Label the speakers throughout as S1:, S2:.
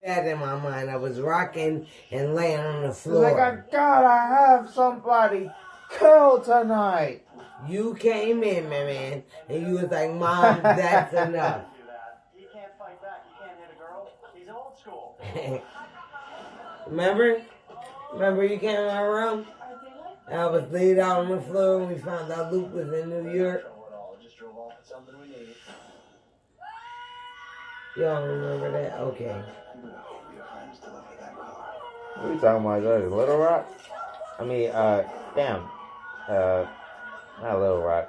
S1: That in my mind. I was rocking and laying on the floor.
S2: Like, I gotta have somebody killed tonight.
S1: You came in, my man, and you was like, Mom, that's enough.
S3: He can't fight back. He can't hit a girl. He's old school.
S1: Remember you came in my room? I was laid out on the floor and we found out Luke was in New York.
S3: Just drove off with something we needed.
S1: You don't remember that? Okay.
S2: What are you talking about, George? Little Rock? I mean, not Little Rock.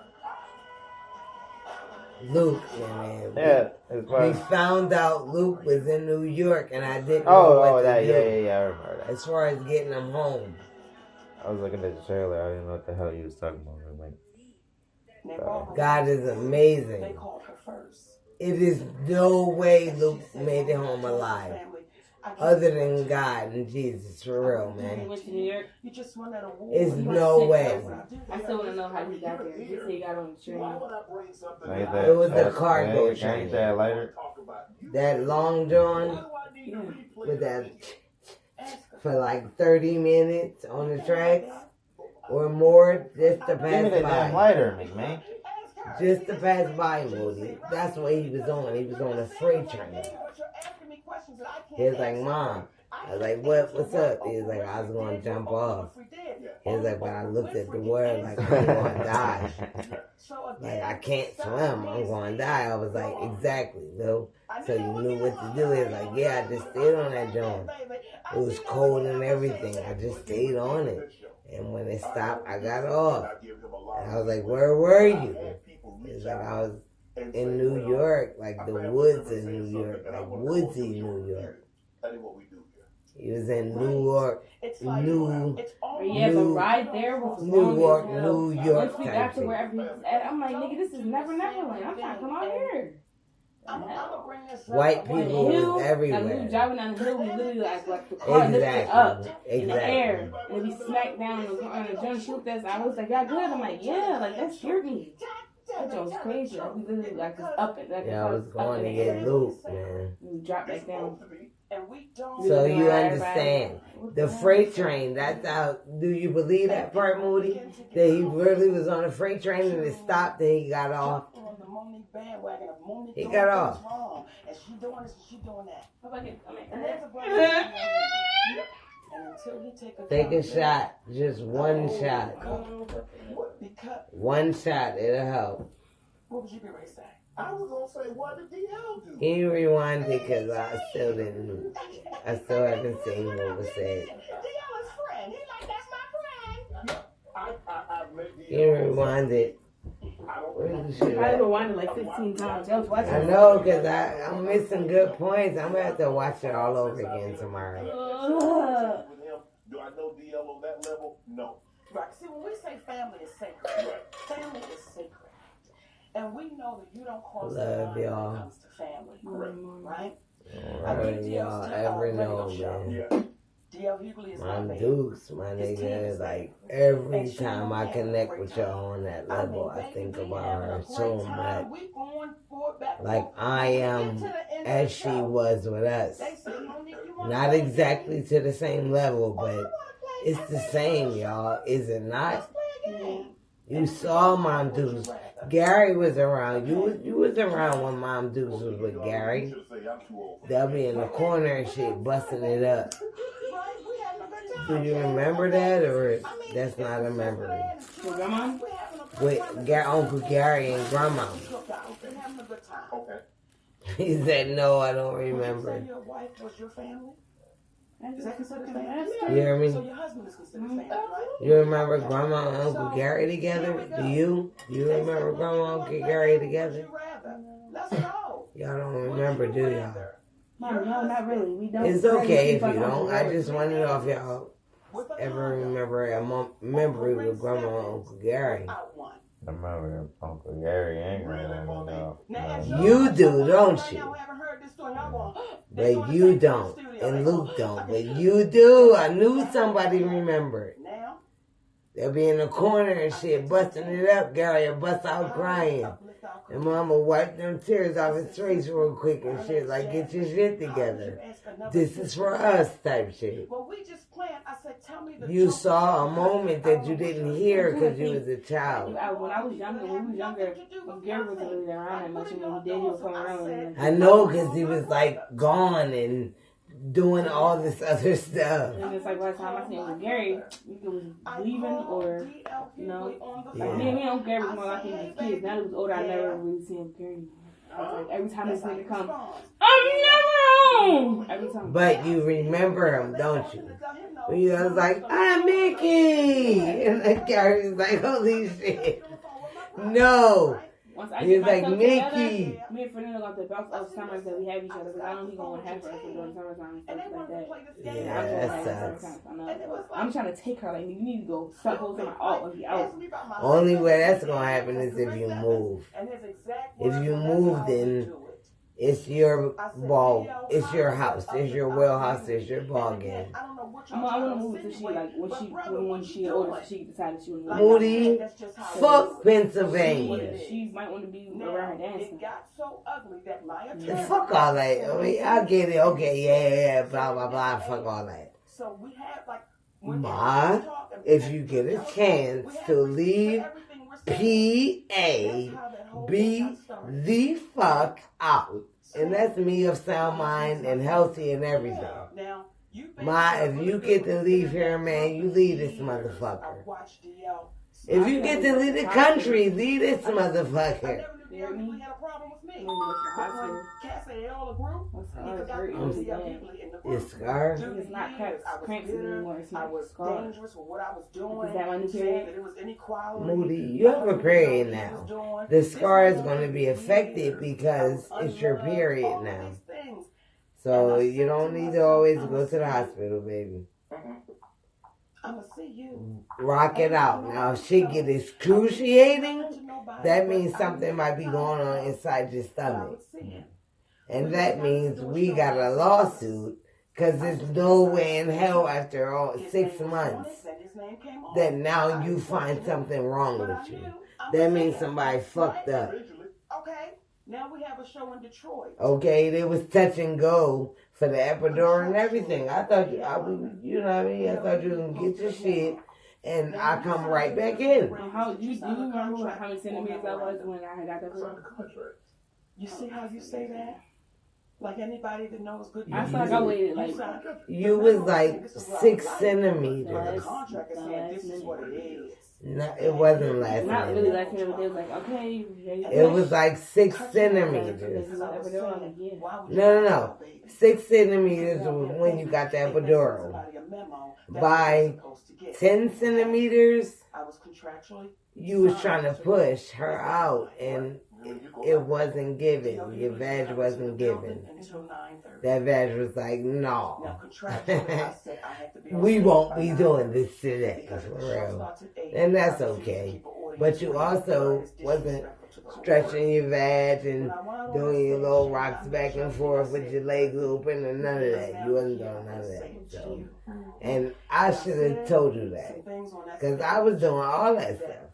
S1: Luke, man.
S2: Yeah,
S1: We found out Luke was in New York and I didn't know what to do.
S2: Yeah, I remember that.
S1: As far as getting him home.
S2: I was looking at the trailer. I didn't know what the hell you was talking about.
S1: God is amazing.
S4: They called her first.
S1: It is no way Luke made it home alive. Other than God and Jesus, for real,
S5: He
S1: man.
S5: went to New York.
S4: You just won at a war.
S1: It's no way.
S5: I still want to know how he got there. He said he got on the train.
S1: It was a cargo train.
S2: That lighter?
S1: That long john with that for like 30 minutes on the tracks or more just to
S2: Give me that damn
S1: pass by.
S2: lighter, man.
S1: Just to pass by, Moody. That's what he was on. He was on a freight train. He was like, Mom. I was like, what's up? He was like, I was going to jump off. He was like, but I looked at the water like, I'm going to die. Like, I can't swim. I'm going to die. I was like, exactly, though. So you knew what to do. He was like, yeah, I just stayed on that joint. It was cold and everything. I just stayed on it. And when it stopped, I got off. And I was like, where were you? He was like, I was in New York, like the woods in New York, like woodsy New York. He was in New York,
S5: But right there was
S1: New York
S5: Once we got
S1: type
S5: to
S1: shit.
S5: wherever he was at, I'm like, nigga, this is Neverland. I'm trying to come out here.
S1: White people was
S5: Like we
S1: everywhere.
S5: were driving down the hill, we literally like the car lifted up in the air, and we smacked down on the joint. Shoot that. I was like, y'all good? I'm like, yeah, like that scared me. That joint was crazy. Like we literally like just up it. Like
S1: Yeah, I was going to get Luke, man.
S5: We dropped back down.
S1: So you understand. The freight train, that's how, do you believe that part, Moody? That he really was on a freight train and it stopped and he got off? He got off.
S4: And she doing this and she doing that.
S5: And there's a
S4: And until he
S1: Take a shot. Just one shot. One shot, it'll help.
S4: What would you be ready to say?
S6: I was gonna say, what did DL do?
S1: Can you rewind it? Because I still didn't. I still haven't seen what was said.
S4: DL is friend. He like, that's my friend.
S6: I met DL.
S1: Can you rewind it? Where's the shit
S5: I
S1: at?
S5: rewinded like 15 times. I was watching.
S1: I know, because I'm missing good points. I'm going to have to watch it all over again tomorrow.
S6: Do I know DL on that level? No.
S4: Right. See, when we say family is sacred, family is sacred. And we know that you don't cross the
S1: Love
S4: line
S1: y'all.
S4: when it comes to family. Right?
S1: Alright, y'all ever know, man.
S4: DL Hughley is
S1: My
S4: my
S1: Dukes, my nigga, like every time I connect with y'all on that level, I think about her so much. Like I am as she was with us. Not exactly to the same level, but it's the same, y'all. Is it not? You saw Mom Dukes. Gary was around. You was around when Mom Dukes was with Gary. They'll be in the corner and shit, busting it up. Do you remember that, or that's not a memory?
S5: Your grandma?
S1: With Uncle Gary and Grandma.
S6: Okay.
S1: He said, no, I don't remember.
S4: Your wife was your family?
S5: Is that considered
S1: You
S5: family?
S1: hear me?
S4: So your husband is considered family, right?
S1: You remember Grandma and Uncle Gary together? Do you? Do you remember Grandma and Uncle Gary together?
S4: Let's go.
S1: Y'all don't remember, do y'all?
S5: No, not really. We don't.
S1: It's okay if you don't. I just want to know if y'all ever remember a memory with Grandma and Uncle Gary.
S2: I remember Uncle Gary and Grandma.
S1: You do, don't you? But you don't. And Luke don't. But you do. I knew somebody remembered. They'll be in the corner and shit, busting it up. Gary will bust out crying. And mama wiped them tears off his face real quick and shit, like, get your shit together. This is for us type shit.
S4: Well, we just planned. I said, tell me the
S1: You
S4: truth.
S1: saw a moment that you didn't hear because you was a child.
S5: When I was younger, when Gary wasn't really around that much, and when he did, he would come around. And
S1: I know because he was like gone and doing all this other stuff.
S5: And it's like by the time I seen him with Gary, he was leaving or, you know, like me and Gary was more like him as kids. Now that he was older, I never really seen him with Gary. I was like, every time this nigga comes, I'm never home! Every time.
S1: But you remember him, don't you? When you was like, I'm Mickey! And the Gary was like, holy shit. No.
S5: Once I
S1: He
S5: get
S1: was like,
S5: myself
S1: Mickey.
S5: together, me and Fernando got the bounce of summers that we have each other, because I know he's going to have her during summertime and stuff like that.
S1: Yeah,
S5: I'm going
S1: that
S5: to have
S1: sucks.
S5: I know. I'm trying to take her, like, you need to go suck holes in my alt and be out.
S1: Only way that's gonna happen is if you move. If you move, then it's your ball, it's your house, it's your well house, it's your ball game.
S5: I want to move until she, like, when she older, so she decided she was moving.
S1: Moody, fuck Pennsylvania.
S5: She might want to be around her dancing.
S1: Fuck all that. I mean, I get it. Okay, yeah, blah, blah, blah. Fuck all that.
S4: So we had like
S1: Ma, if you get a chance to leave P.8, be the fuck out. And that's me of sound mind and healthy and everything. Ma, if you get to leave here, man, you leave this motherfucker. If you get to leave the country, leave this motherfucker. It's scar.
S5: It's not cramps anymore. It's not scars.
S4: Is that
S5: that my new period?
S1: Moody, you have a period now. The scar is going to be affected because it's your period now. So you don't need to always go to the hospital, baby.
S4: I'ma see you.
S1: Rock it out. Now, if shit get excruciating, that means something might be going on inside your stomach. And that means we got a lawsuit because there's no way in hell after all 6 months that now you find something wrong with you. That means somebody fucked up.
S4: Okay, now we have a show in Detroit.
S1: Okay, there was touch and go for the epidural and everything. I thought you know what I mean? I thought you were going to get your shit and I come right back in.
S5: How do you remember how many centimeters I was when I got that first?
S4: You see how you say that? Like anybody that knows good.
S5: I feel like I waited like.
S1: You was like 6 centimeters.
S4: This is what it is.
S1: No, it wasn't last
S5: Not
S1: night.
S5: really last minute, but they was like, okay.
S1: It was like 6 centimeters. No. 6 centimeters was when you got the epidural. By 10 centimeters, you was trying to push her out and it wasn't given. Your vag wasn't given. That vag was like, no. We won't be doing this today, for real. And that's okay. But you also wasn't stretching your vag and doing your little rocks back and forth with your legs open and none of that. You wasn't doing none of that. So, and I should have told you that. Because I was doing all that stuff.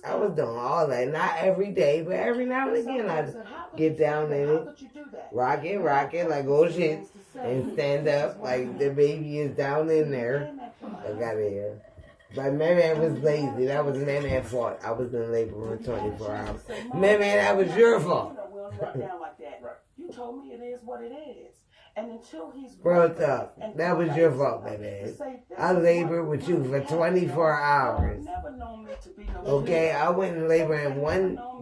S1: I was doing all that. Not every day, but every now and again I'd get down in it, rock it, like oh shit, and stand up like the baby is down in there. I got it here. But man was lazy. That was man's fault. I was in labor for 24 hours. Man, that was your fault.
S4: You told me it is what it is. And until he's
S1: brought up, that was your fault, baby. I labored with you for 24 hours. Okay, I went in labor in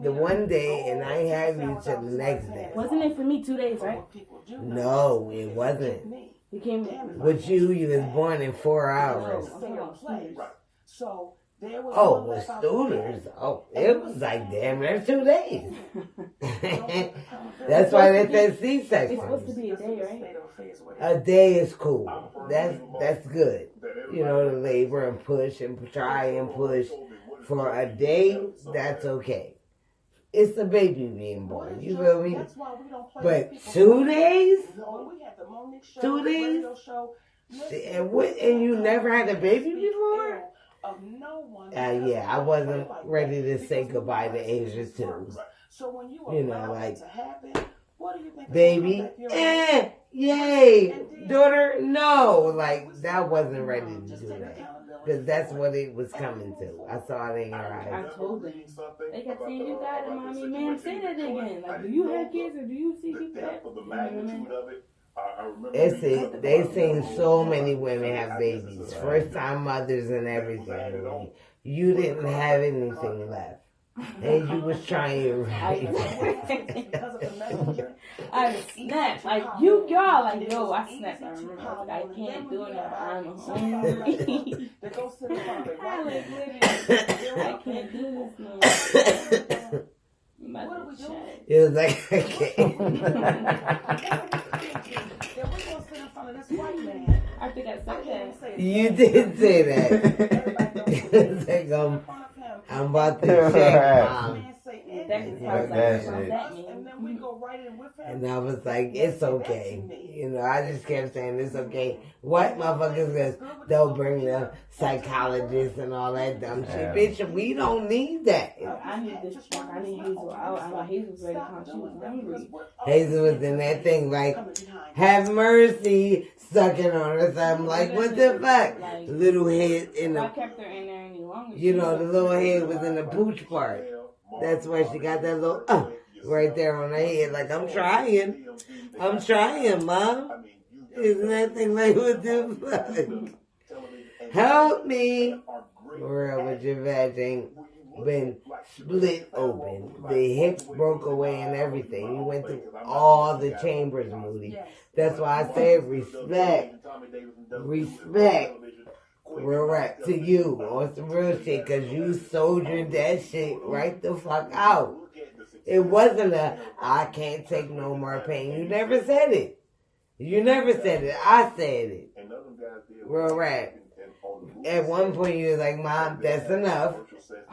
S1: the one day, and I had you till the next day.
S5: Wasn't it for me 2 days, right?
S1: No, it wasn't.
S5: You came
S1: with you was born in 4 hours.
S4: So there was
S1: with Stoolers. Oh, it was like damn near 2 days. That's why they said C-section.
S5: It's supposed to be a day, right?
S1: A day is cool. That's good. You know, to labor and push and try and push. For a day, that's okay. It's a baby being born. You feel me? But 2 days? 2 days? And you never had a baby before?
S4: of no one.
S1: Yeah, I wasn't ready to say goodbye to Asia too.
S4: So when you
S1: know, like,
S4: to happen, what do you think?
S1: Baby, yay, daughter, no, like that wasn't ready to do that. Because that's what it was coming to. I saw it in your eyes.
S5: I told them. They kept saying, you got it, mommy. Man, say that again. Like, do you have kids or do you see people that?
S1: They seen so many women have babies. First time mothers and everything. You didn't have anything left. And you was trying right.
S5: I snapped. Like, y'all, like, yo, I snapped. I remember. I was like, I can't do it. I'm hungry. I can't do this no more.
S1: It was like, I can't.
S5: I think I said that.
S1: You did say that. It's like, I'm about to check, Mom. And I was like, it's okay. You know, I just kept saying, it's okay. What motherfuckers says they'll bring the psychologists and all that dumb shit. Bitch, we don't need that.
S5: I need this fuck. I need Hazel. Hazel was ready to come. She was hungry.
S1: Hazel was in that thing like, have mercy, sucking on her. So I'm like, what the fuck? Little head in the...
S5: I kept her in there any longer.
S1: You know, the little head was in the pooch part. That's why she got that little right there on her head. Like, I'm trying, Mom. Isn't that thing like, what the fuck? Help me. For real, but your vag ain't been split open. The hips broke away and everything. You went through all the chambers, Moody. That's why I say respect. Real right to you on some real shit, because you soldiered that shit right the fuck out. It wasn't I can't take no more pain. You never said it. I said it. Real right. At one point you was like, Mom, that's enough.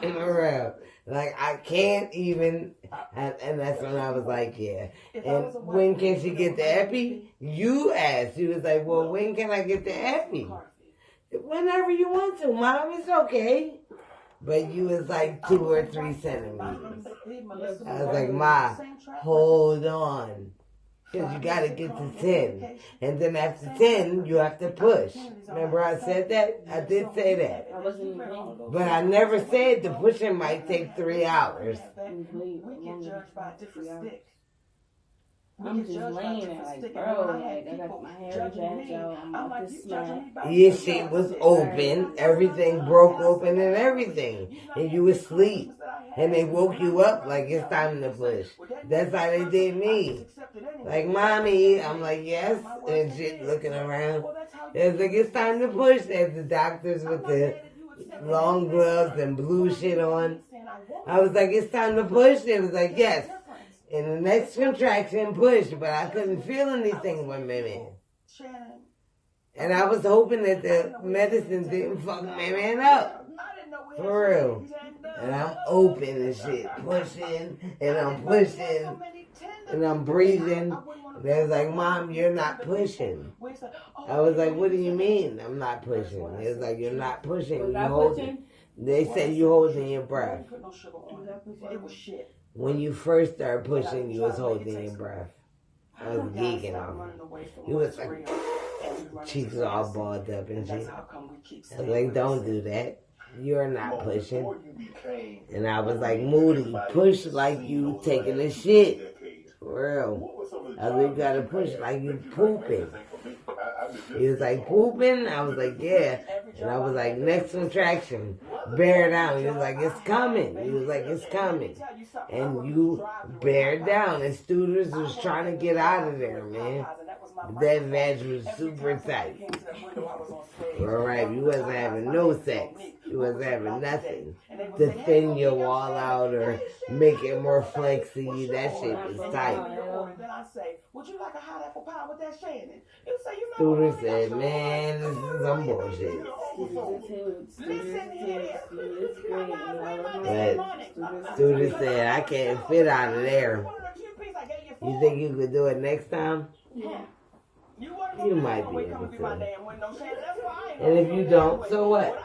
S1: Real. Like, I can't even, and that's when I was like, yeah. And when can she get the epi? You asked. She was like, well, when can I get the epi? Whenever you want to, Mom, it's okay. But you was like 2 or 3 centimeters. I was like, Ma, hold on. Because you got to get to 10. And then after 10, you have to push. Remember I said that? I did say that. But I never said the pushing might take 3 hours.
S5: I'm just laying there like, bro, like, I got my hair jacked out, I'm about to smack.
S1: Your shit was open, everything broke open and everything. And you was asleep. And they woke you up like it's time to push. That's how they did me. Like, Mommy, I'm like, yes, and shit looking around. It's like, it's time to push. There's the doctors with the long gloves and blue shit on. I was like, it's time to push. It was like, yes. In the next contraction, push, but I couldn't feel anything with my man. And I was hoping that the medicine didn't fuck my man up. For real. And I'm open and shit, pushing, and I'm pushing, and I'm breathing. They was like, Mom, you're not pushing. I was like, what do you mean I'm not pushing? It was like, you're not pushing, you're holding. They said you holding your breath. When you first started pushing, you was holding your breath. I was geeking off. You was like, cheeks all balled up and shit. I was like, don't do that. You're not pushing. And I was like, Moody, push like you taking a shit. For real. I was like, you gotta push like you pooping. He was like, pooping? I was like, yeah. And I was like, next contraction, bear down. He was like, it's coming. He was like, it's coming. And you bear down. And students was trying to get out of there, man. That vag was super tight. Alright, you wasn't having no sex. You wasn't having nothing to thin your wall out or make it more flexy. That shit was tight. Would you like a hot apple pie with that Shannon? Students said, man, this is some bullshit. But students said, I can't fit out of there. You think you could do it next time?
S5: Yeah.
S1: You might be able to. And if you don't, so what?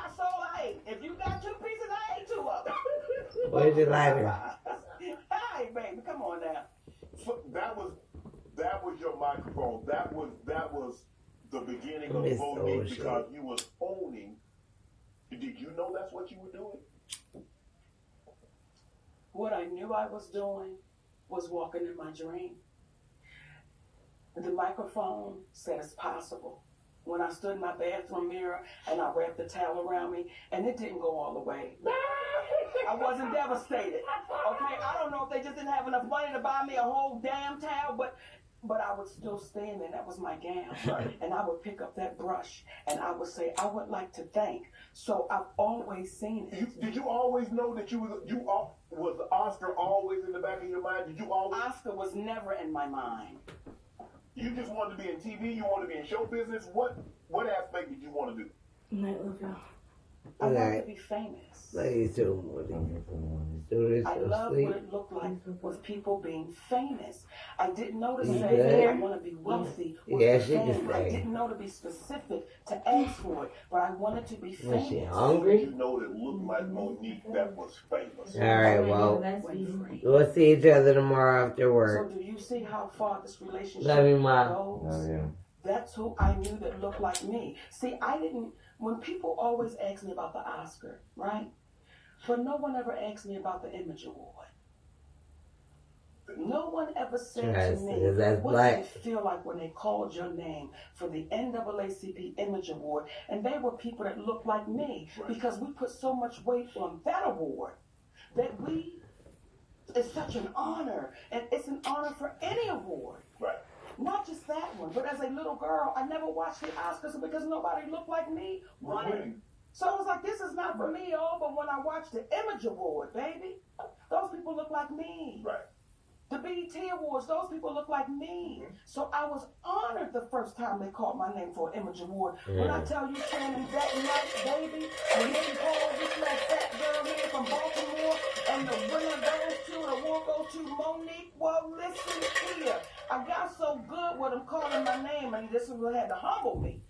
S4: If you got 2 pieces, I ate 2 of them.
S1: Where's your lighter?
S4: Hey, baby, come on now.
S6: So that was your microphone. That was the beginning of
S1: Miss
S6: Monique
S1: Ocean.
S6: because you was owning. Did you know that's what you were doing?
S4: What I knew I was doing was walking in my dream. The microphone said it's possible. When I stood in my bathroom mirror and I wrapped the towel around me, and it didn't go all the way. I wasn't devastated. Okay, I don't know if they just didn't have enough money to buy me a whole damn towel, but I would still stand there. That was my gown.
S6: Right.
S4: And I would pick up that brush and I would say, I would like to thank. So I've always seen it.
S6: Did you always know that was Oscar always in the back of your mind? Did you always?
S4: Oscar was never in my mind.
S6: You just wanted to be in TV. You wanted to be in show business. What aspect did you want to do?
S5: Night, love y'all.
S4: I wanted to be famous.
S1: Ladies too, Monique.
S4: I love what it looked like with people being famous. I didn't know to
S1: You
S4: say
S1: good?
S4: I want to be wealthy or
S1: Yes,
S4: be
S1: you can
S4: famous. I
S1: say.
S4: didn't know to be specific to ask for it, but I wanted to be
S1: Was she
S4: famous.
S1: hungry?
S6: You know that looked like Monique that was famous.
S1: All right, well,
S4: Went free.
S1: we'll see each other tomorrow after
S4: So
S1: work.
S4: do you see how far this relationship
S1: Love you, Ma.
S4: goes? That's who I knew that looked like me. See, when people always ask me about the Oscar, right? But no one ever asked me about the Image Award. No one ever said
S1: Yes,
S4: to me,
S1: because that's
S4: what
S1: black.
S4: did it feel like when they called your name for the NAACP Image Award? And they were people that looked like me
S6: Right.
S4: because we put so much weight on that award that it's such an honor. And it's an honor for any award.
S6: Right.
S4: Not just that one, but as a little girl, I never watched the Oscars because nobody looked like me winning. So I was like, this is not for me, y'all. But when I watched the Image Award, baby, those people look like me.
S6: Right.
S4: The BET Awards, those people look like me. So I was honored the first time they called my name for an Image Award. When I tell you, Shannon, that night, baby, when they called this little fat girl here from Baltimore, and the winner goes to, the award goes to Monique. Well, listen here. I got so good with them calling my name, and this is what had to humble me.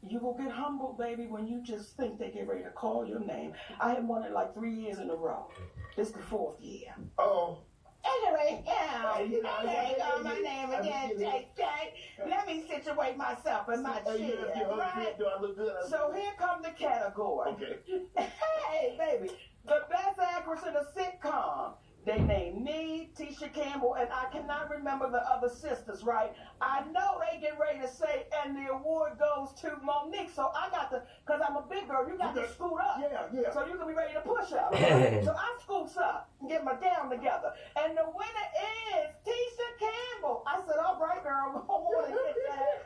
S4: You will get humbled, baby, when you just think they get ready to call your name. I had won it like 3 years in a row. This is the 4th year.
S6: Oh.
S4: Anyway, they call my name again, Jake. Let me situate myself in my chair, right?
S6: Do I look good?
S4: So here come the category.
S6: Okay.
S4: Hey, baby, the best actress in a sitcom. They named me, Tisha Campbell, and I cannot remember the other sisters, right? I know they get ready to say, and the award goes to Monique. So I got to, because I'm a big girl, you got to scoot up.
S6: Yeah.
S4: So you can be ready to push up. Right? So I scoots up and get my gown together. And the winner is Tisha Campbell. I said, all right, girl, I want to hit that.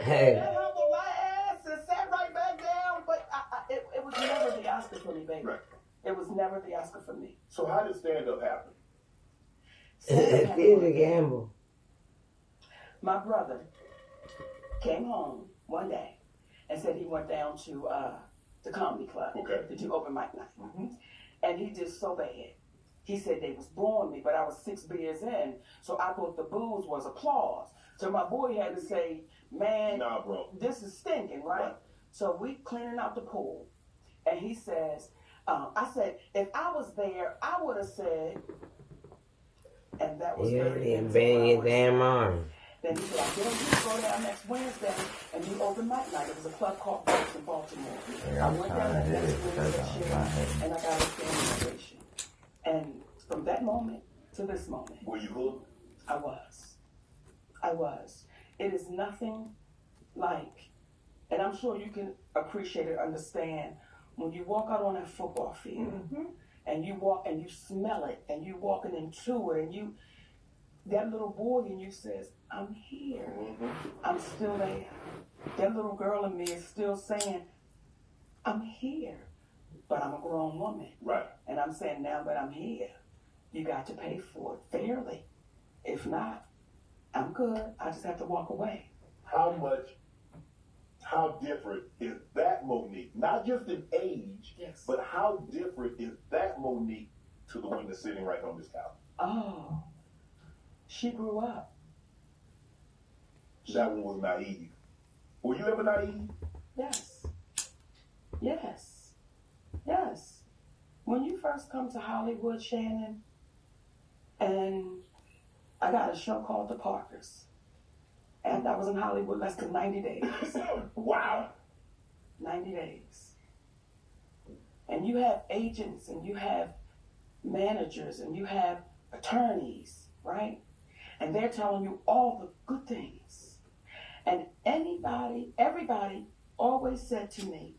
S1: Hey.
S4: And humbled my ass and sat right back down. But it was never the Oscar for me, baby.
S6: Right.
S4: It was never the Oscar for me.
S6: So how did stand-up happen?
S1: Tisha Campbell.
S4: My brother came home one day and said he went down to the comedy club to do open mic night.
S6: Mm-hmm.
S4: And he did so bad. He said they was booing me, but I was 6 beers in, so I thought the booze was applause. So my boy had to say, man,
S6: Nah, bro.
S4: this is stinking, right? So we cleaning out the pool. And he says, I said, if I was there, I would have said, and that was
S1: You
S4: very
S1: didn't bang your damn arm.
S4: Then he said, I get you go down next Wednesday and do open mic night. It was a club called Box in Baltimore. I went down that next Wednesday and I got a standing ovation. And from that moment to this moment,
S6: Were you hooked?
S4: I was. It is nothing like, and I'm sure you can appreciate it, understand, when you walk out on that football field and you walk and you smell it and you walking into it and you, that little boy in you says, I'm here. I'm still there. That little girl in me is still saying, I'm here. But I'm a grown woman.
S6: Right.
S4: And I'm saying, now that I'm here, you got to pay for it fairly. If not, I'm good. I just have to walk away.
S6: How different is that Monique? Not just in age,
S4: Yes.
S6: but how different is that Monique to the one that's sitting right on this couch?
S4: Oh, she grew up.
S6: That one was naive. Were you ever naive?
S4: Yes. Yes. Yes. When you first come to Hollywood, Shannon, and I got a show called The Parkers. And I was in Hollywood less than 90 days.
S6: Wow.
S4: 90 days. And you have agents and you have managers and you have attorneys, right? And they're telling you all the good things. And everybody always said to me,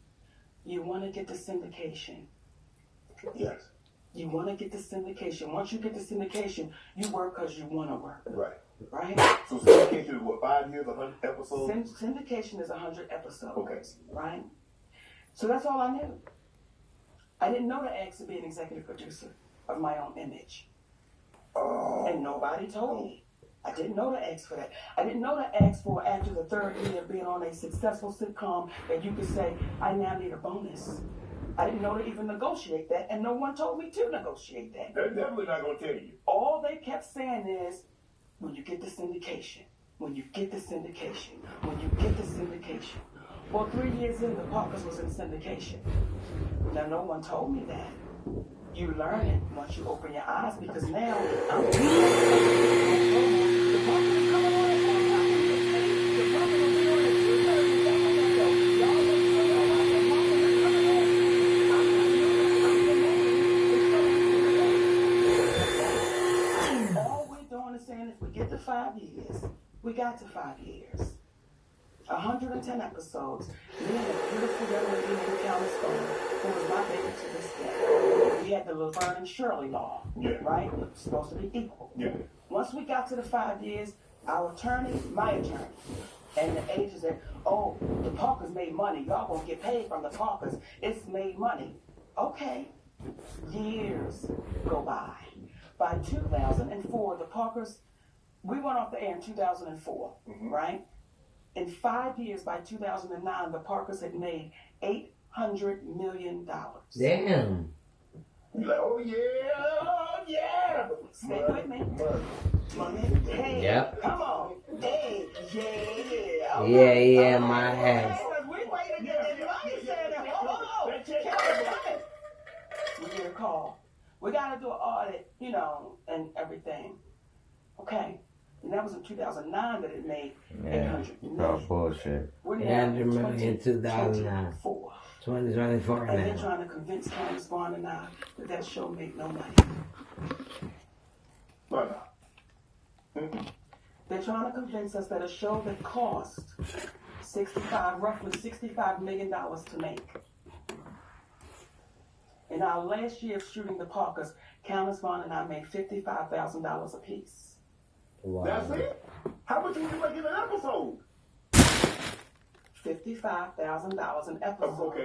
S4: you want to get the syndication.
S6: Yes.
S4: You want to get the syndication. Once you get the syndication, you work because you want to work.
S6: Right.
S4: Right?
S6: So syndication is what, 5 years, 100 episodes?
S4: Syndication is 100 episodes.
S6: Okay.
S4: Right? So that's all I knew. I didn't know to ask to be an executive producer of my own image.
S6: Oh.
S4: And nobody told me. I didn't know to ask for that. I didn't know to ask for after the third year of being on a successful sitcom that you could say, I now need a bonus. I didn't know to even negotiate that, and no one told me to negotiate that.
S6: They're definitely not going to tell you.
S4: All they kept saying is, when you get the syndication, when you get the syndication, when you get the syndication. Well, 3 years in, the Parkers was in syndication. Now, no one told me that. You learn it once you open your eyes, because now I'm the Parkers is coming on at 4 o'clock. The Parkers will be on at 2:30. Y'all make sure y'all watch the Parkers is coming on. All we're doing is saying if we get to 5 years, we got to 5 years. 110 episodes. Me and a beautiful young lady named Countess Stone, who was my baby to this day. We had the Laverne and Shirley law, right? It was supposed to be equal.
S6: Yeah.
S4: Once we got to the 5 years, our attorney, my attorney, and the agent said, oh, the Parkers made money. Y'all gonna get paid from the Parkers. It's made money. Okay. Years go by. By 2004, the Parkers, we went off the air in 2004, right? In 5 years, by 2009, the Parkers had made $800 million.
S1: Damn.
S6: You're like, oh yeah.
S4: Stay with me. Money. Hey,
S1: Yep.
S4: come on. Hey, yeah.
S1: Yeah, my ass.
S4: We waiting to get this money, Shannon. Oh, we get a call. We got to do an audit, and everything. Okay. And that was in 2009 that it made 800 million.
S2: Bullshit.
S4: We're now
S1: 800 million in 2009. 2024
S4: And they're
S1: now.
S4: trying to convince Candace Vaughn and I that show made no money. They're trying to convince us that a show that cost roughly $65 million to make. In our last year of shooting the Parkers, Candace Vaughn and I made $55,000 apiece.
S1: Wow.
S6: That's it? How much would you make in an episode?
S4: $55,000 an episode.
S6: Okay.